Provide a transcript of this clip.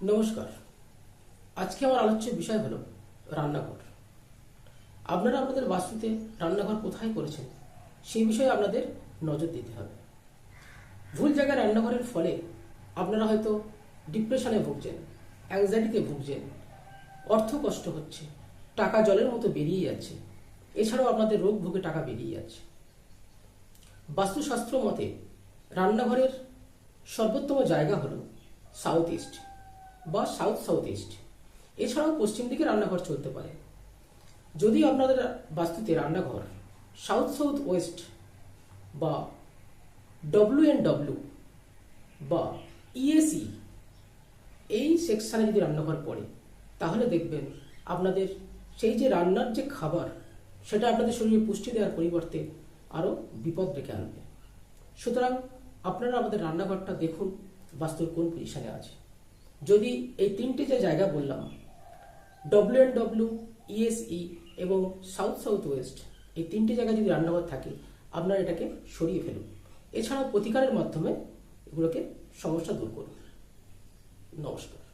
নমস্কার। আজকে আমার আলোচ্য বিষয় হলো রান্নাঘর। আপনারা আপনাদের বাস্তুতে রান্নাঘর কোথায় করেছেন সেই বিষয়ে আপনাদের নজর দিতে হবে। ভুল জায়গায় রান্নাঘরের ফলে আপনারা হয়তো ডিপ্রেশনে ভুগছেন, অ্যাংজাইটিতে ভুগছেন, অর্থ কষ্ট হচ্ছে, টাকা জলের মতো বেরিয়ে যাচ্ছে, এছাড়াও আপনাদের রোগ ভোগে টাকা বেরিয়ে যাচ্ছে। বাস্তুশাস্ত্র মতে রান্নাঘরের সর্বোত্তম জায়গা হলো সাউথ ইস্ট বা সাউথ সাউথ ইস্ট। এছাড়াও পশ্চিম দিকে রান্নাঘর চলতে পারে। যদি আপনাদের বাস্তুতে রান্নাঘর সাউথ সাউথ ওয়েস্ট বা WNW বা ESE এই সেকশানে যদি রান্নাঘর পড়ে, তাহলে দেখবেন আপনাদের সেই যে রান্নার যে খাবার সেটা আপনাদের শরীরে পুষ্টি দেওয়ার পরিবর্তে আরও বিপদ ডেকে আনবে। সুতরাং আপনারা আমাদের রান্নাঘরটা দেখুন বাস্তুর কোন পজিশনে আছে। যদি এই তিনটে যে জায়গা বললাম WNW, ESE এবং সাউথ সাউথ ওয়েস্ট, এই তিনটে জায়গায় যদি রান্নাঘর থাকে আপনারা এটাকে সরিয়ে ফেলুন। এছাড়াও প্রতিকারের মাধ্যমে এগুলোকে সমস্যা দূর করুন। নমস্কার।